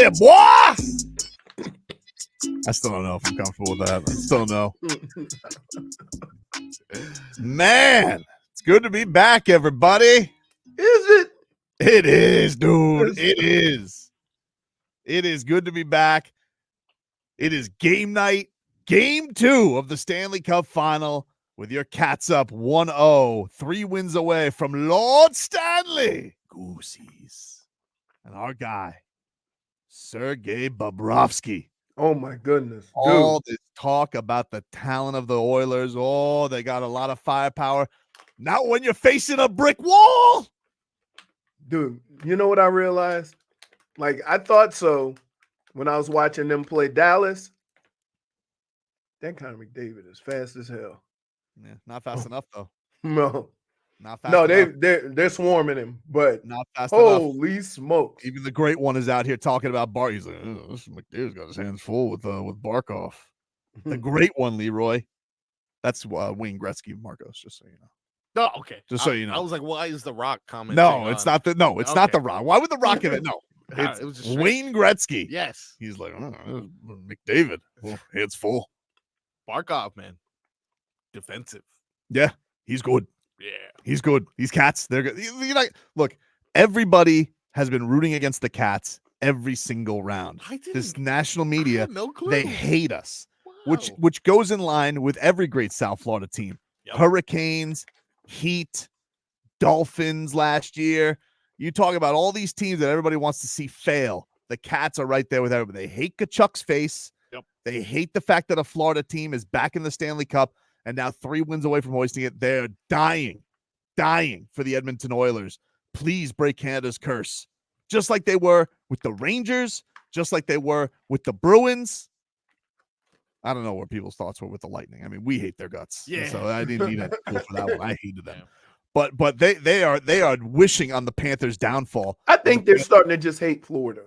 there, boy. I still don't know if I'm comfortable with that. I still don't know. Man, it's good to be back, everybody. Is it? It is, dude. It is. It is good to be back. It is game night, game 2 of the Stanley Cup Final with your Cats up 1-0, 3 wins away from Lord Stanley. Goosies. And our guy, Sergei Bobrovsky. Oh, my goodness. Dude. All this talk about the talent of the Oilers. Oh, they got a lot of firepower. Not when you're facing a brick wall. Dude, you know what I realized? Like, I thought so when I was watching them play Dallas. That Connor McDavid is fast as hell. Yeah, not fast enough, though. No. Not fast No, enough. they're swarming him, but Not fast enough. holy smokes. Even the great one is out here talking about Bart. He's like, oh, this McDavid's got his hands full with Barkov. The great one, Leroy. That's Wayne Gretzky, Marcos, just so you know. No, okay. Just so you know. I was like, why is The Rock commenting? No, it's not the not the Rock. Why would the Rock give it? No. It's It was just Wayne Gretzky. Yes. He's like, oh, McDavid. Oh, hands full. Barkov, man. Defensive. Yeah, he's good. Yeah. He's good. These Cats, they're good. You know, look, everybody has been rooting against the Cats every single round. This national media, no clue. they hate us, Wow. which goes in line with every great South Florida team. Yep. Hurricanes, Heat, Dolphins last year. You talk about all these teams that everybody wants to see fail. The Cats are right there with everybody. They hate Kachuk's face. Yep. They hate the fact that a Florida team is back in the Stanley Cup and now 3 wins away from hoisting it. They're dying for the Edmonton Oilers. Please break Canada's curse. Just like they were with the Rangers, just like they were with the Bruins. I don't know what people's thoughts were with the Lightning. I mean, we hate their guts. Yeah. So I didn't need a clue for that one. I hated them. Yeah. But they are wishing on the Panthers' downfall. I think they're starting to just hate Florida.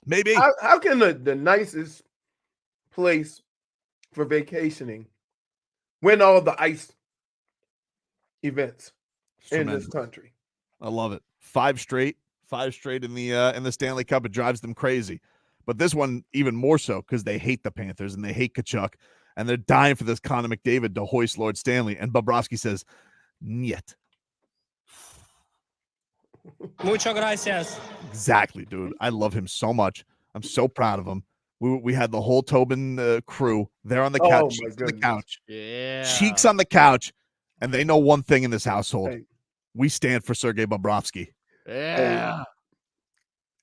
Maybe. How can the nicest place for vacationing win all the ice events in this country? I love it. 5 straight in the Stanley Cup. It drives them crazy. But this one even more so because they hate the Panthers and they hate Kachuk and they're dying for this Connor McDavid to hoist Lord Stanley. And Bobrovsky says, "Niet." Mucho gracias. Exactly, dude. I love him so much. I'm so proud of him. We had the whole Tobin crew there on the couch, cheeks on the couch, cheeks on the couch, and they know one thing in this household: we stand for Sergei Bobrovsky. Yeah.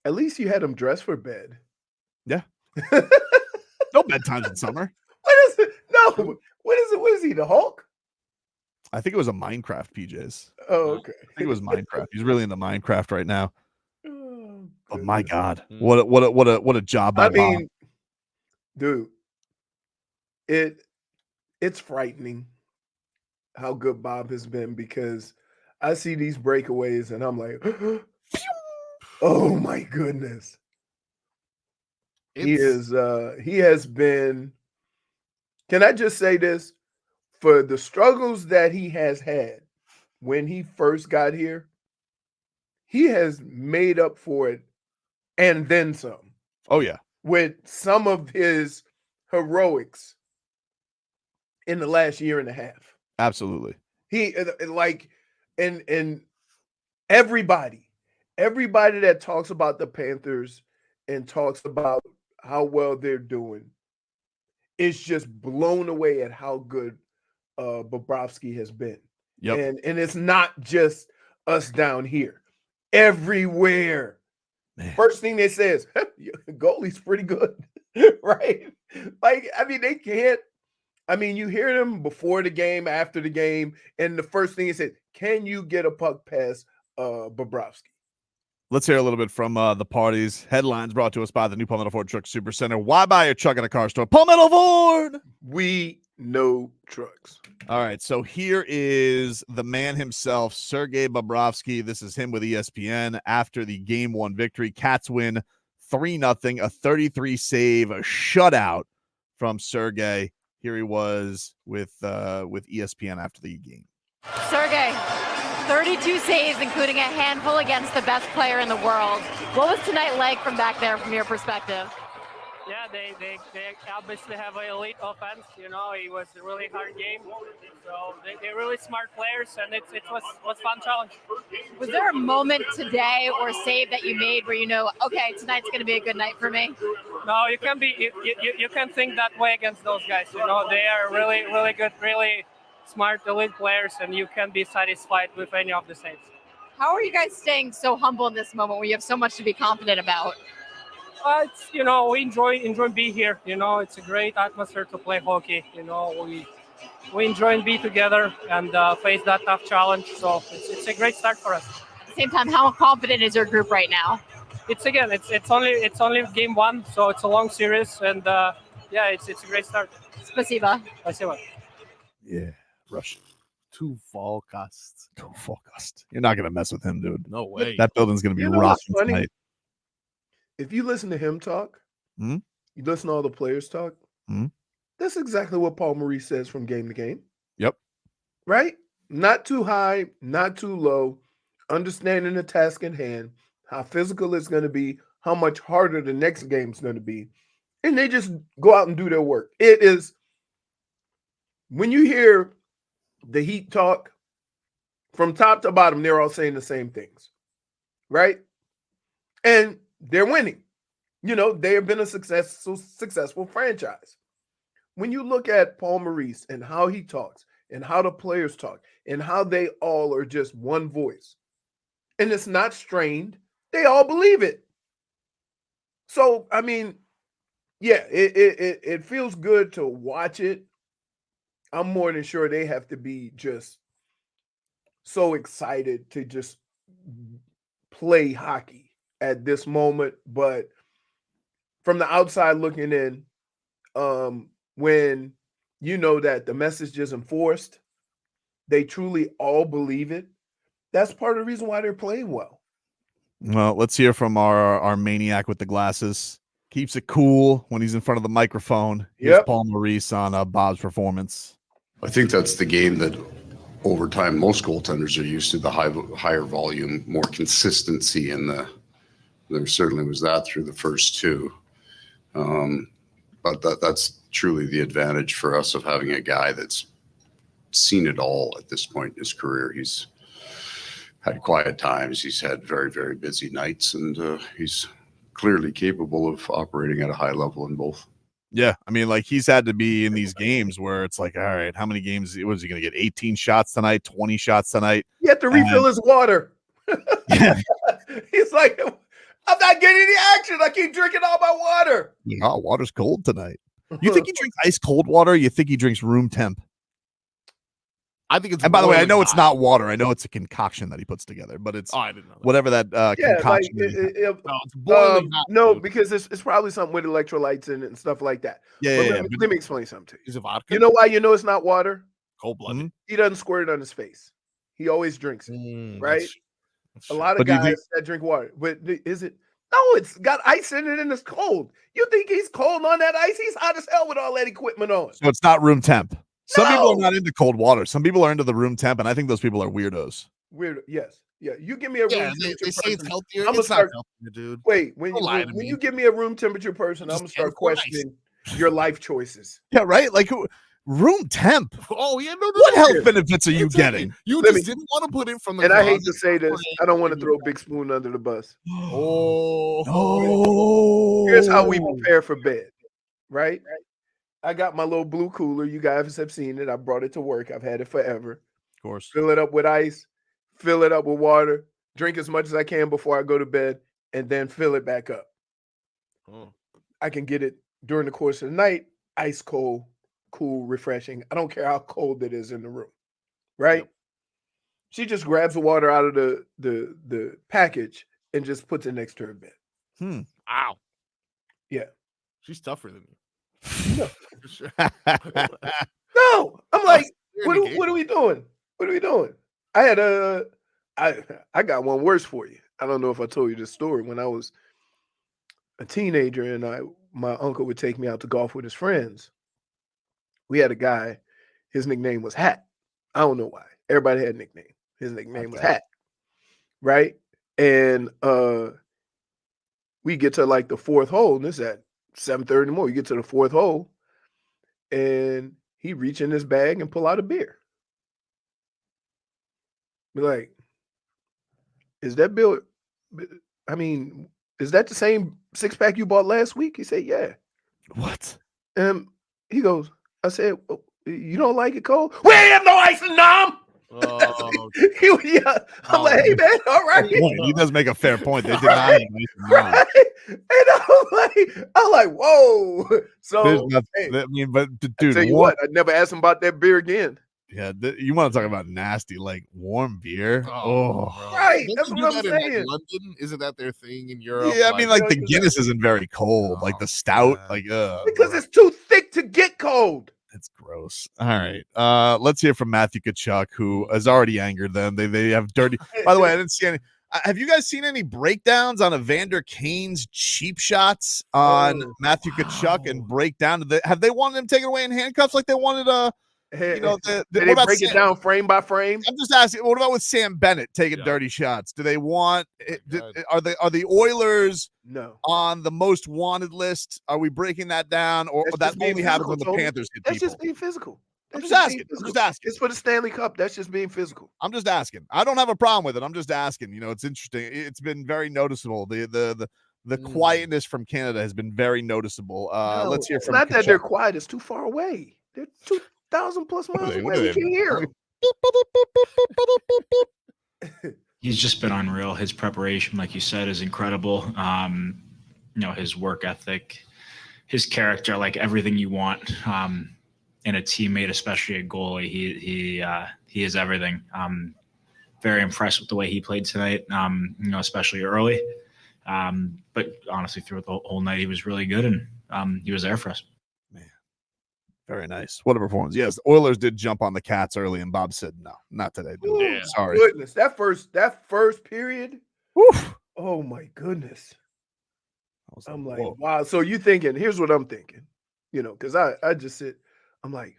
At least you had him dressed for bed. Yeah. No bedtimes in summer. What is it? No. What is it? What is he? The Hulk? I think it was a Minecraft PJs. Oh, okay. I think it was Minecraft. He's really into Minecraft right now. Oh, but my God, what a job by Bob. Dude, it's frightening how good Bob has been because I see these breakaways and I'm like, oh my goodness. He has been, can I just say this? For the struggles that he has had when he first got here, he has made up for it and then some. Oh, yeah. With some of his heroics in the last year and a half. Absolutely. He like, and everybody that talks about the Panthers and talks about how well they're doing is just blown away at how good Bobrovsky has been. Yep. And it's not just us down here. Everywhere. Man. First thing they say is, goalie's pretty good. Right? Like, I mean, they can't. I mean, you hear them before the game, after the game, and the first thing he said, can you get a puck past Bobrovsky? Let's hear a little bit from the parties. Headlines brought to us by the new Palmetto Ford Truck Super Center. Why buy a truck at a car store? Palmetto Ford! We know trucks. All right, so here is the man himself, Sergei Bobrovsky. This is him with ESPN after the Game 1 victory. Cats win 3-0, a 33 save, a shutout from Sergei. Here he was with ESPN after the game. Sergei, 32 saves, including a handful against the best player in the world. What was tonight like from back there, from your perspective? Yeah, they obviously have an elite offense. You know, it was a really hard game. So they're really smart players, and it was fun challenge. Was there a moment today or save that you made where you know, okay, tonight's going to be a good night for me? No, you can be you can think that way against those guys. You know, they are really really good, really smart elite players, and you can be satisfied with any of the saves. How are you guys staying so humble in this moment where you have so much to be confident about? It's, you know, we enjoy being here. You know, it's a great atmosphere to play hockey. You know, we enjoy being together and face that tough challenge. So it's a great start for us. At the same time, how confident is your group right now? It's only game one, so it's a long series, and yeah, it's a great start. Spasiba. Спасибо. Yeah, Russian. Too focused. Too focused. You're not gonna mess with him, dude. No way. That building's gonna be You know what's rocking funny? tonight. If you listen to him talk, Hmm? you listen to all the players talk, Hmm? that's exactly what Paul Maurice says from game to game. Yep. Right? Not too high, not too low, understanding the task in hand, how physical it's going to be, how much harder the next game's going to be. And they just go out and do their work. It is, when you hear the Heat talk, from top to bottom, they're all saying the same things. Right? And they're winning. You know, they have been a successful franchise. When you look at Paul Maurice and how he talks and how the players talk and how they all are just one voice, and it's not strained, they all believe it. So, I mean, yeah, it feels good to watch it. I'm more than sure they have to be just so excited to just play hockey at this moment. But from the outside looking in, when you know that the message isn't forced, they truly all believe it. That's part of the reason why they're playing well. Well, let's hear from our maniac with the glasses. Keeps it cool when he's in front of the microphone. Here's Yep. Paul Maurice on Bob's performance. I think that's the game that over time most goaltenders are used to, the higher volume, more consistency in there certainly was that through the first two. But that's truly the advantage for us of having a guy that's seen it all at this point in his career. He's had quiet times. He's had very, very busy nights, and he's clearly capable of operating at a high level in both. Yeah, I mean, like he's had to be in these games where it's like, all right, how many games was he going to get? 18 shots tonight, 20 shots tonight. You have to refill his water. Yeah. He's like, I'm not getting any action. I keep drinking all my water. Oh, water's cold tonight. You think he drinks ice cold water? Or you think he drinks room temp? I think it's. And by the way, I know boiling it's hot. not water. I know it's a concoction that he puts together, but it's Oh, I didn't know that. whatever that Yeah, like concoction is. No, it's boiling hot. no, dude. because it's probably something with electrolytes in it and stuff like that. Yeah, But yeah, let me explain something to you. Is it vodka? You know why you know it's not water? Cold blooded. He doesn't squirt it on his face. He always drinks it. Right? A lot of But do you guys think- that drink water. But is it? No, it's got ice in it and it's cold. You think he's cold on that ice? He's hot as hell with all that equipment on. So it's not room temp. Some people are No! not into cold water. Some people are into the room temp, and I think those people are weirdos. Weird. Yes. Yeah. You give me a room Yeah, temperature they say it's person. healthier. I'ma It's not start- healthier, dude. Wait, when Don't lie to when me. you give me a room temperature person, I'm Just gonna start 10 for ice. questioning your life choices. Yeah, right? Like room temp. Oh yeah, no. What no. health benefits are you Exactly. getting? You Let just me- didn't want to put in from the. And I hate closet. to say this, Put it I don't want to in throw your- Big Spoon under the bus. Oh No. Here's how we prepare for bed, right? I got my little blue cooler. You guys have seen it. I brought it to work. I've had it forever. Of course. Fill it up with ice, fill it up with water, drink as much as I can before I go to bed, and then fill it back up. Oh. I can get it during the course of the night, ice cold, cool, refreshing. I don't care how cold it is in the room, right? Yep. She just grabs the water out of the package and just puts it next to her bed. Ow. Yeah. She's tougher than you. No. For sure. No, I'm like, You're what in are, the game. what are we doing? What are we doing? I had I got one worse for you. I don't know if I told you this story. When I was a teenager and my uncle would take me out to golf with his friends. We had a guy, his nickname was Hat. I don't know why. Everybody had a nickname. His nickname was Okay. Hat. Right? And we get to like the fourth hole, and it's at 7:30 in the morning. We get to the fourth hole, and he reach in his bag and pull out a beer. Be like, is that Bill? I mean, is that the same 6-pack you bought last week? He said, yeah. What? And he goes, I said, you don't like it cold? We ain't have no ice in Nam. Oh, Yeah. I'm like, hey man, all right. He does make a fair point. They did not have anything wrong. Right? And I'm like, whoa. There's So nothing, hey, I mean, but I dude, tell you what, I never asked him about that beer again. yeah, you want to talk about nasty, like warm beer? bro. Right, Don't that's they what do I'm that in, like, saying. London? Isn't that their thing in Europe? Yeah, I mean, like the no, Guinness isn't very cold. Like the stout, God. like Because it's too thick to get cold. it's gross. All right, let's hear from Matthew Kachuk, who has already angered them. They have dirty. By the way, I didn't see any. Have you guys seen any breakdowns on Evander Kane's cheap shots on Matthew Kachuk and breakdown? Have they wanted him taken away in handcuffs like they wanted Did what they about break it Sam? down frame by frame? I'm just asking. What about with Sam Bennett taking Yeah. dirty shots? Do they want? God. Are the Oilers No. on the most wanted list? Are we breaking that down, or That's that just being only happens physical, when the Tony. Panthers hit That's people? just being physical. I'm That's just being asking. I'm physical. just asking. It's for the Stanley Cup. That's just being physical. I'm just asking. I don't have a problem with it. I'm just asking. You know, it's interesting. It's been very noticeable. The quietness from Canada has been very noticeable. Let's hear It's from not that they're Kachuk. quiet. It's too far away. They're 2,000 plus What are miles they- away. what are We they- can't hear them. He's just been unreal. His preparation, like you said, is incredible. His work ethic, his character, like everything you want in a teammate, especially a goalie. He is everything. Very impressed with the way he played tonight. Especially early. But honestly, throughout the whole night, he was really good, and he was there for us. Very nice. What a performance. Yes, the Oilers did jump on the Cats early, and Bob said, no, not today. Dude. Ooh, Sorry. Goodness, that first period. Oof. Oh my goodness. I was I'm like, whoa. wow. So you thinking, here's what I'm thinking, because I just sit, I'm like,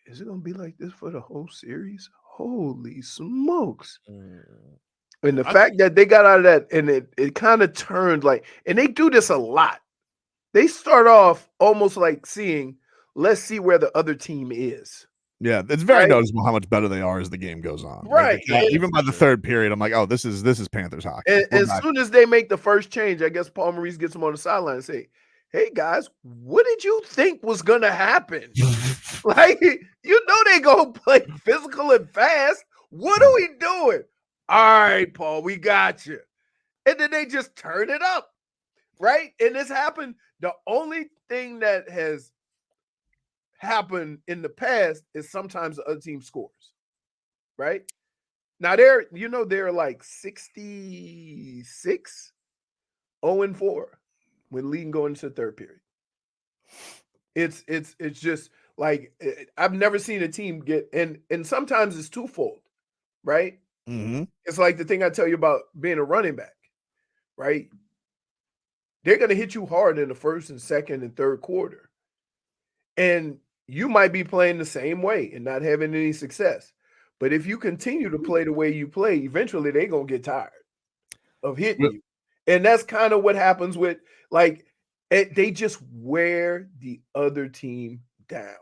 is it gonna be like this for the whole series? Holy smokes. And the fact that they got out of that and it kind of turned like, and they do this a lot. They start off almost like let's see where the other team is. Yeah, it's very Right. noticeable how much better they are as the game goes on. Right. Even by the third period, I'm like, oh, this is Panthers hockey. And We're as back. soon as they make the first change, I guess Paul Maurice gets them on the sideline and say, hey guys, what did you think was gonna happen? Like, they gonna play physical and fast. What are we doing? All right, Paul, we got you. And then they just turn it up. Right? And this happened. The only thing that has happened in the past is sometimes the other team scores. Right? Now they're like 66, 0-4 when leading going into the third period. It's just like I've never seen a team get and sometimes it's twofold, right? Mm-hmm. It's like the thing I tell you about being a running back, right? They're going to hit you hard in the first and second and third quarter. And you might be playing the same way and not having any success. But if you continue to play the way you play, eventually they're going to get tired of hitting you. And that's kind of what happens with, like, they just wear the other team down.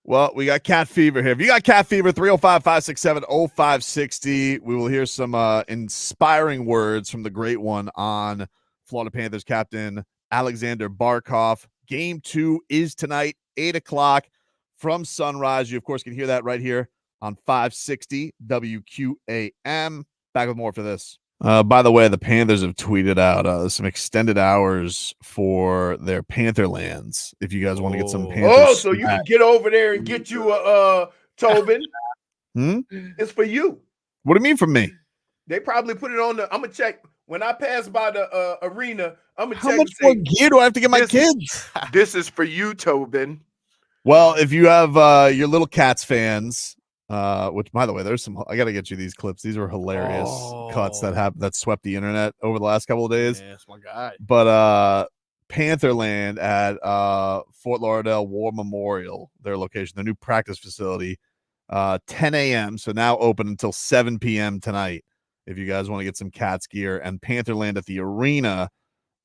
Well, we got cat fever here. If you got cat fever, 305-567-0560. We will hear some inspiring words from the great one on Florida Panthers captain Alexander Barkov. Game 2 is tonight, 8 o'clock from Sunrise. You, of course, can hear that right here on 560 WQAM. Back with more after this. By the way, the Panthers have tweeted out some extended hours for their Pantherlands. If you guys want to get some Panthers. Oh, so you can get over there and get you a Tobin. It's for you. What do you mean for me? They probably put it on I'm gonna check when I pass by the arena. I'm gonna check. How much more gear do I have to get my kids? This is for you, Tobin. Well, if you have your little Cats fans, which by the way, there's some. I got to get you these clips. These were hilarious cuts that swept the internet over the last couple of days. Yeah, that's my guy. But Pantherland at Fort Lauderdale War Memorial, their location, their new practice facility. 10 a.m. So now open until 7 p.m. tonight. If you guys want to get some Cats gear, and Pantherland at the arena,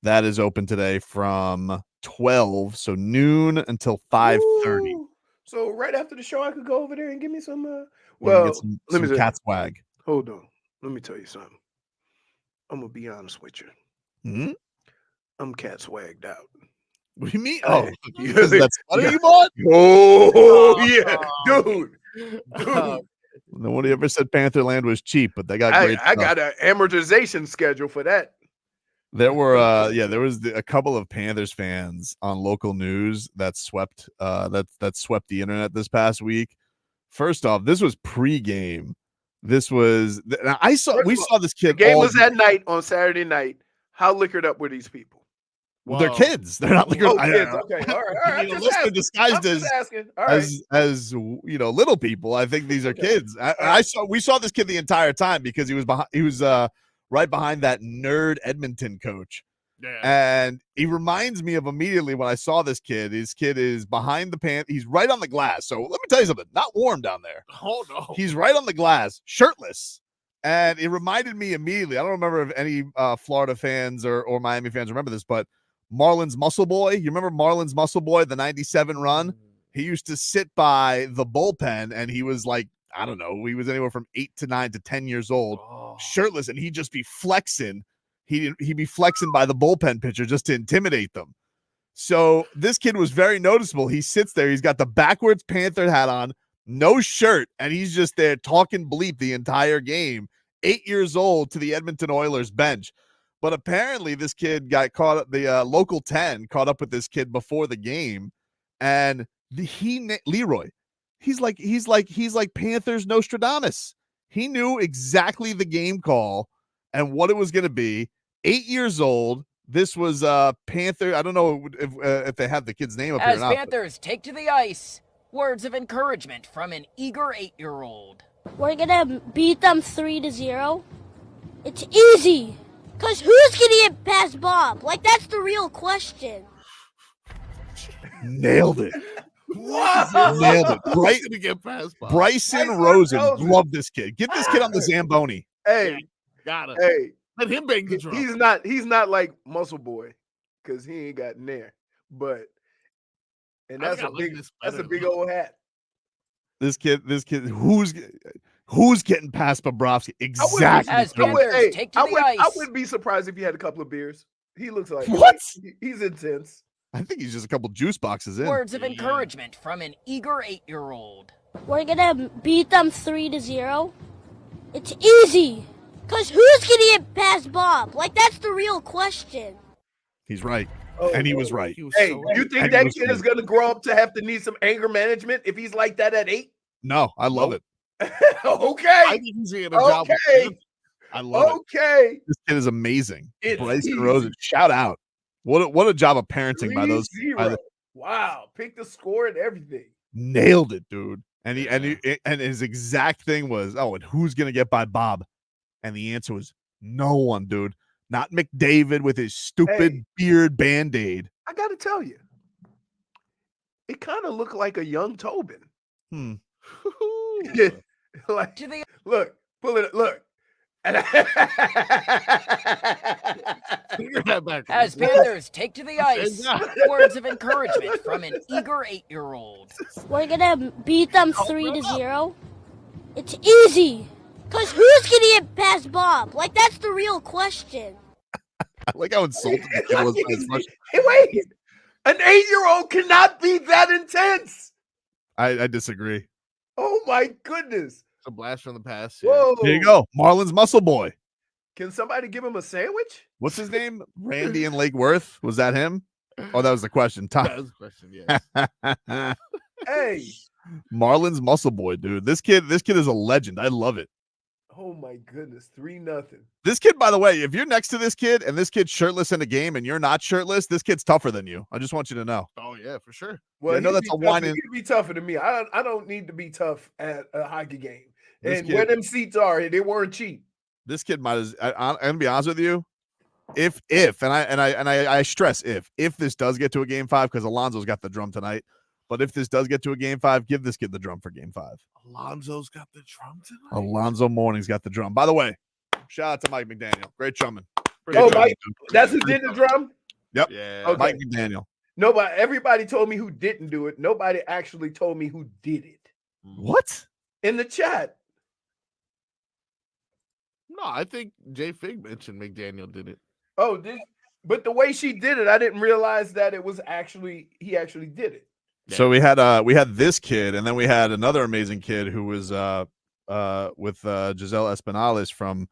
that is open today from 12, so noon until 5:30. Ooh. So right after the show, I could go over there and give me some. You can Well, get some let me say, Cat swag. hold on. Let me tell you something. I'm gonna be honest with you. Hmm? I'm Cat swagged out. What do you mean? Hey, Oh, you- because that's what yeah. you bought? Oh yeah, dude. Nobody ever said Pantherland was cheap, but they got great I stuff. got an amortization schedule for that. There were there was a couple of Panthers fans on local news that swept that swept the internet this past week. First off, this was pregame. This was now we saw this The kid. game was at night on Saturday night. How liquored up were these people? Well, they're kids. They're not liquored. Oh, kids. Okay, all right. You know, unless they're disguised I'm just asking. All right. as you know, little people. I think these are kids. We saw this kid the entire time because he was right behind that nerd Edmonton coach. Yeah. And he reminds me of immediately when I saw this kid. His kid is behind the pan. He's right on the glass. So let me tell you something. Not warm down there. Oh no. He's right on the glass, shirtless. And it reminded me immediately. I don't remember if any Florida fans or Miami fans remember this, but Marlins Muscle Boy. You remember Marlins Muscle Boy, the 97 run? He used to sit by the bullpen, and he was like, I don't know, he was anywhere from 8 to 9 to 10 years old, shirtless, and he'd just be flexing. He'd be flexing by the bullpen pitcher just to intimidate them. So this kid was very noticeable. He sits there. He's got the backwards Panther hat on, no shirt, and he's just there talking bleep the entire game. 8 years old to the Edmonton Oilers bench. But apparently this kid got caught up. The local 10 caught up with this kid before the game, and Leroy, he's like Panthers Nostradamus. He knew exactly the game call and what it was going to be. 8 years old. This was Panther. I don't know if they have the kid's name up here or As not. Panthers take to the ice, words of encouragement from an eager 8-year-old. We're gonna beat them 3-0. It's easy. Cause who's gonna get past Bob? Like that's the real question. Nailed it. Wow. Nailed it. To get past Bob. Bryson Rosen. Love this kid. Get this kid on the Zamboni. Hey, Got it. hey, Let him bang the drum. he's not like Muscle Boy because he ain't got nair. But and I that's gotta like this that's a better big than- old hat. This kid, who's getting past Bobrovsky? Exactly. As Panthers take to the ice. I wouldn't be surprised if he had a couple of beers. He looks like What? He's intense. I think he's just a couple juice boxes in. Words of encouragement from an eager 8-year-old. We're gonna beat them 3-0. It's easy. Cause who's gonna get past Bob? Like that's the real question. He's right. Oh, And he was right. He was Hey, so you right. think And that he was kid right. is gonna grow up to have to need some anger management if he's like that at 8? No, I love it. Okay. I think he's in a job. with Okay. him. I love it. Okay. This kid is amazing. It's Bryson easy. Rosen, shout out. What a job of parenting by those. 3-0. Wow. Pick the score and everything. Nailed it, dude. And his exact thing was, and who's gonna get by Bob? And the answer was no one, dude. Not McDavid with his stupid Hey. beard band-aid. I gotta tell you, it kind of looked like a young Tobin. Like, To the look, pull it, look. Figure that back. As Panthers take to the ice, Yeah. words of encouragement from an eager 8-year-old. We're gonna beat them 3-0. It's easy. Cause who's gonna get past Bob? Like that's the real question. I like how insulted the kid was by his question. Hey, wait, an 8-year-old cannot be that intense. I disagree. Oh my goodness. A blast from the past. Yeah. Whoa. There you go. Marlins Muscle Boy. Can somebody give him a sandwich? What's his name? Randy in Lake Worth? Was that him? Oh, that was the question. That was a question. Yeah. Hey. Marlins Muscle Boy, dude. This kid is a legend. I love it. Oh my goodness. 3-0. This kid, by the way, if you're next to this kid and this kid's shirtless in a game and you're not shirtless, this kid's tougher than you. I just want you to know. Oh yeah, for sure. Well, I know he'd that's be a tougher- whining- He'd be tougher than me. I don't need to be tough at a hockey game. This And kid- where them seats are, they weren't cheap. This kid might as I'm gonna be honest with you. If I stress if this does get to a game 5, because Alonzo's got the drum tonight, But if this does get to a game 5, give this kid the drum for game 5. Alonzo's got the drum tonight. Alonzo Mourning's got the drum. By the way, shout out to Mike McDaniel. Great drumming. Oh, Mike, that's who did the drum? Yep. Yeah. Okay. Mike McDaniel. Nobody, everybody told me who didn't do it. Nobody actually told me who did it. What? In the chat. No, I think Jay Fig mentioned McDaniel did it. Oh, but the way she did it, I didn't realize that it was he actually did it. So we had this kid, and then we had another amazing kid who was with Giselle Espinales from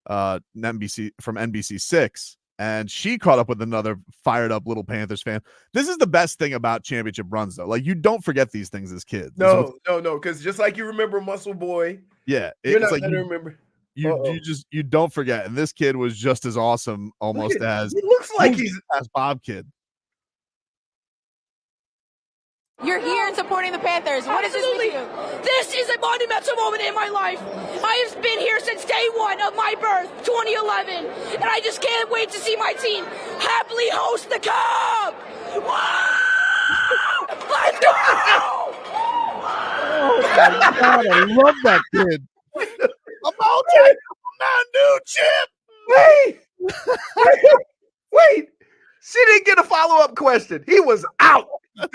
NBC6, and she caught up with another fired up little Panthers fan. This is the best thing about championship runs, though. Like, you don't forget these things as kids. No, because just like you remember Muscle Boy, yeah, you're it's not like gonna remember. You don't forget. And this kid was just as awesome, almost as he looks like he's as Bob kid. You're here and supporting the Panthers. What does this mean to you? This is a monumental moment in my life. I have been here since day one of my birth, 2011, and I just can't wait to see my team happily host the Cup. Wow! Let's go! Oh my God, I love that kid. About that Mountain Dew chip. Wait. She didn't get a follow-up question. He was out. He's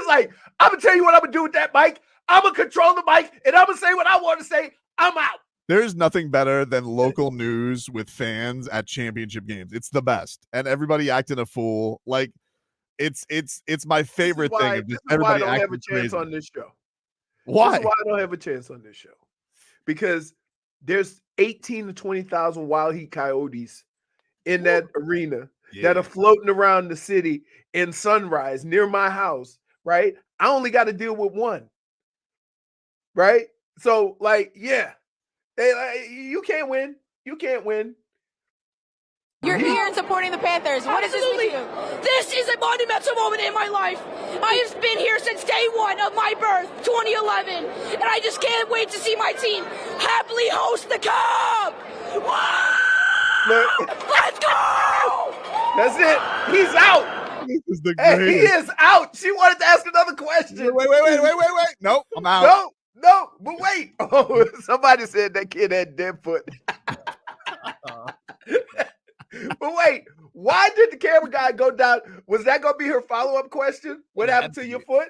like, I'm gonna tell you what I'm gonna do with that mic. I'm gonna control the mic, and I'm gonna say what I want to say. I'm out. There's nothing better than local news with fans at championship games. It's the best, and everybody acting a fool. Like, it's my favorite thing. This is why I don't have a chance on this show. Why? This is why I don't have a chance on this show. Because there's 18 to 20,000 Wild Heat Coyotes in that arena that are floating around the city in Sunrise near my house, right? I only got to deal with one, right? So, like, yeah, you can't win. You can't win. You're here and supporting the Panthers. What does this mean to you? This is a monumental moment in my life. I have been here since day one of my birth, 2011, and I just can't wait to see my team happily host the Cup. Wow! Let's go! That's it. He's out. This is the Hey, he greatest. is out. She wanted to ask another question. Wait. Nope, I'm out. No, but wait. Oh, somebody said that kid had dead foot. But wait, why did the camera guy go down? Was that going to be her follow-up question? What happened to your foot?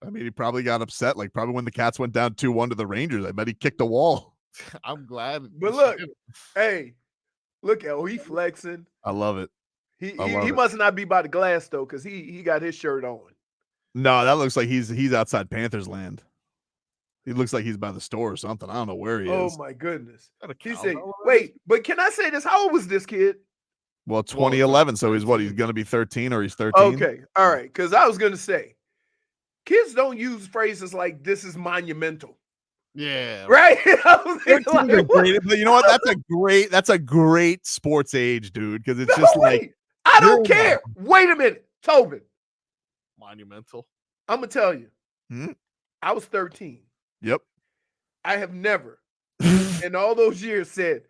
I mean, he probably got upset. Like, probably when the Cats went down 2-1 to the Rangers. I bet he kicked a wall. I'm glad. But look, hey, look at he flexing. I love it. He must not be by the glass though, because he got his shirt on. No, that looks like he's outside Panthers land. He looks like he's by the store or something. I don't know where he Oh is. my goodness. He He said, wait, but can I say this? How old was this kid? Well, 2011. So he's what? He's going to be 13 or he's 13. Okay. All right. Because I was going to say, kids don't use phrases like this is monumental. Yeah. Right? I was thinking, like, But you know what? That's a great sports age, dude. Because it's just like, I don't care. Wait a minute. Tobin. Monumental. I'm going to tell you. Hmm? I was 13. Yep. I have never in all those years said,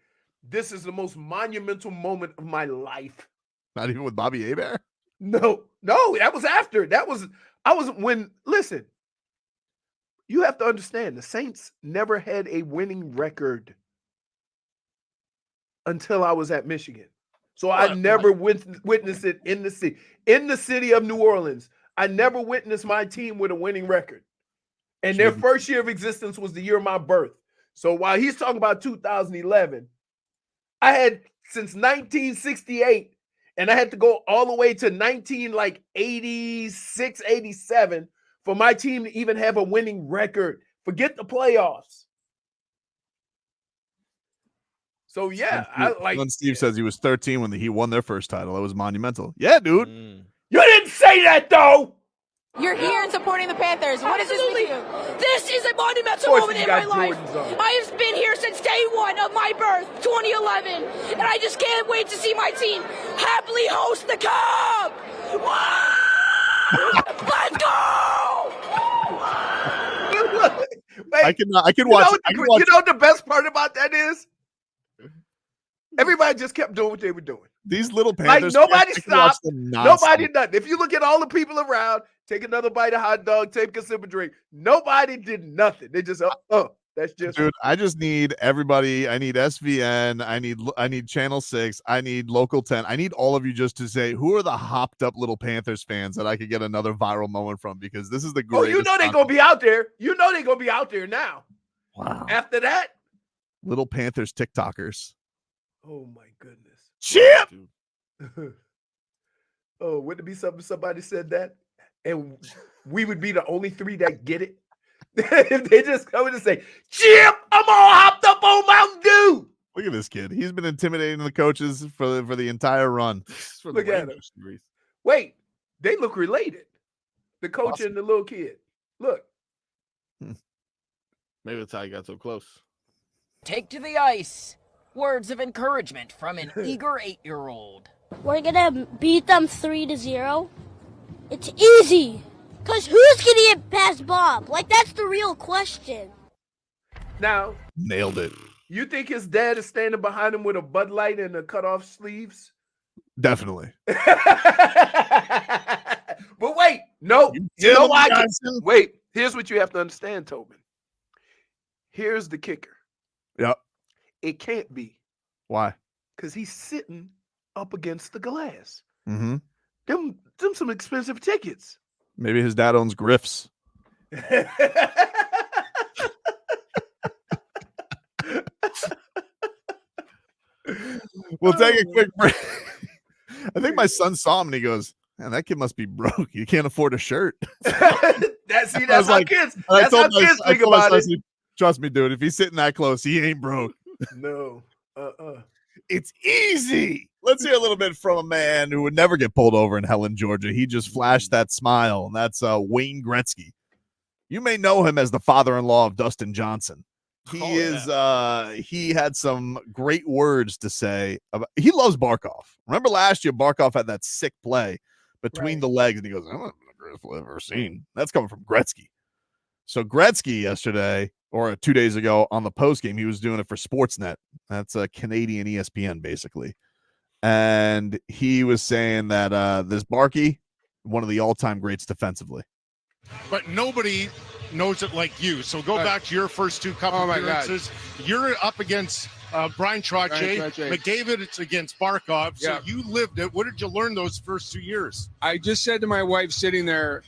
this is the most monumental moment of my life. Not even with Bobby Hebert? No, that was after. Listen, you have to understand the Saints never had a winning record until I was at Michigan. So I never witnessed it in the city. In the city of New Orleans, I never witnessed my team with a winning record. And their first year of existence was the year of my birth. So while he's talking about 2011, I had since 1968, and I had to go all the way to 86, 87 for my team to even have a winning record. Forget the playoffs. So yeah, When Steve says he was 13 when he won their first title, that was monumental. Yeah, dude. You didn't say that though. You're here and supporting the Panthers. What does this mean to you? This is a monumental moment in my life. I have been here since day one of my birth, 2011, and I just can't wait to see my team happily host the Cup. Wow! Let's go! I can watch. You know what the best part about that is? Everybody just kept doing what they were doing. These little Like Panthers. nobody fans, I can watch stopped. them Nobody nonstop. nothing. If you look at all the people around, take another bite of hot dog, take a sip of drink. Nobody did nothing. They just that's just Dude, I just need everybody. I need SVN. I need Channel 6. I need Local 10. I need all of you just to say who are the hopped up little Panthers fans that I could get another viral moment from, because this is the Oh, greatest. you know they're gonna be out there. You know they're gonna be out there now. Wow. After that, Little Panthers TikTokers. oh my goodness. Chip. Oh, wouldn't it be something somebody said that? And we would be the only three that get it. If they just come in and say, Chip, I'm all hopped up on Mountain Dew. Look at this kid. He's been intimidating the coaches for the entire run. For Look the at Ranger him. series. Wait, they look related. The coach Awesome. and the little kid. Look. Maybe that's how I got so close. Take to the ice. Words of encouragement from an eager 8-year-old. We're gonna beat them 3-0. It's easy. Cause who's gonna get past Bob? Like that's the real question. Now, Nailed it. you think his dad is standing behind him with a Bud Light and a cut off sleeves? Definitely. But wait, no. You know why? Wait, here's what you have to understand, Tobin. Here's the kicker. Yep. It can't be, Why? because he's sitting up against the glass. Mm-hmm. Them some expensive tickets. Maybe his dad owns Griff's. We'll take a quick break. I think my son saw him and he goes, man, that kid must be broke. You can't afford a shirt. That's how like- kids. I That's how told my- kids I think told my about son, it. I said, trust me, dude. If he's sitting that close, he ain't broke. No. It's easy. Let's hear a little bit from a man who would never get pulled over in Helen, Georgia. He just flashed that smile, and that's Wayne Gretzky. You may know him as the father-in-law of Dustin Johnson. He had some great words to say about. He loves Barkov. Remember last year, Barkov had that sick play between the legs, and he goes, "I'm not the greatest play I've ever seen." That's coming from Gretzky. So Gretzky yesterday, or 2 days ago, on the post game, he was doing it for Sportsnet. That's a Canadian ESPN, basically, and he was saying that this Barkey, one of the all-time greats defensively. But nobody knows it like you. So go back to your first two cup appearances. You're up against Brian Trottier. McDavid, it's against Barkov. So you lived it. What did you learn those first 2 years? I just said to my wife sitting there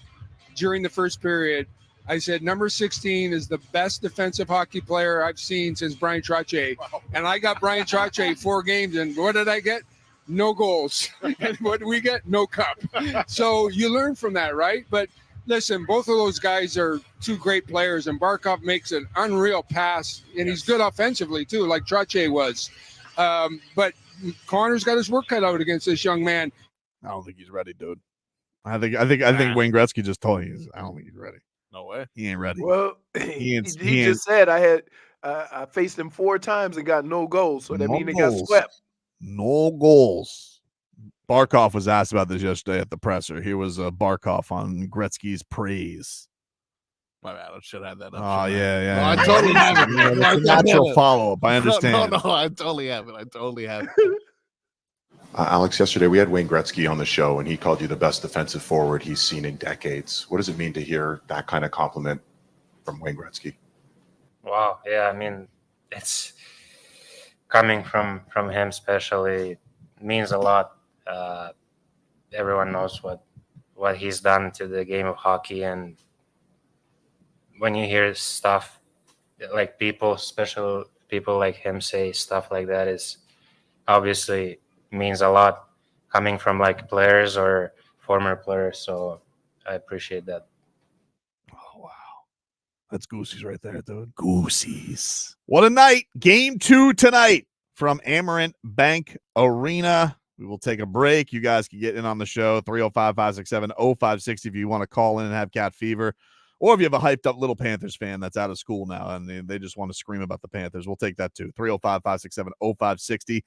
during the first period, I said, number 16 is the best defensive hockey player I've seen since Brian Trottier. Wow. And I got Brian Trottier 4 games, and what did I get? No goals. And what did we get? No cup. So you learn from that, right? But listen, both of those guys are two great players, and Barkov makes an unreal pass, and he's good offensively too, like Trottier was. But Connor's got his work cut out against this young man. I don't think he's ready, dude. I think Wayne Gretzky just told you. I don't think he's ready. No way. He ain't ready. Well, he just said I faced him 4 times and got no goals. So that means they got swept. No goals. Barkov was asked about this yesterday at the presser. Here was Barkov on Gretzky's praise. My bad. I should have that up. Oh, yeah. No, I totally have it. It's a natural follow-up. I understand. No, I totally have it. I totally have it. Alex, yesterday we had Wayne Gretzky on the show, and he called you the best defensive forward he's seen in decades. What does it mean to hear that kind of compliment from Wayne Gretzky? Wow, yeah, I mean, it's coming from him especially means a lot. Everyone knows what he's done to the game of hockey, and when you hear stuff like special people like him say stuff like that, is obviously means a lot coming from like players or former players. So I appreciate that. Oh, wow. That's Goosey's right there, dude. Goosey's. What a night. Game 2 tonight from Amerant Bank Arena. We will take a break. You guys can get in on the show, 305-567-0560 if you want to call in and have cat fever. Or if you have a hyped up little Panthers fan that's out of school now and they just want to scream about the Panthers, we'll take that too. 305-567-0560.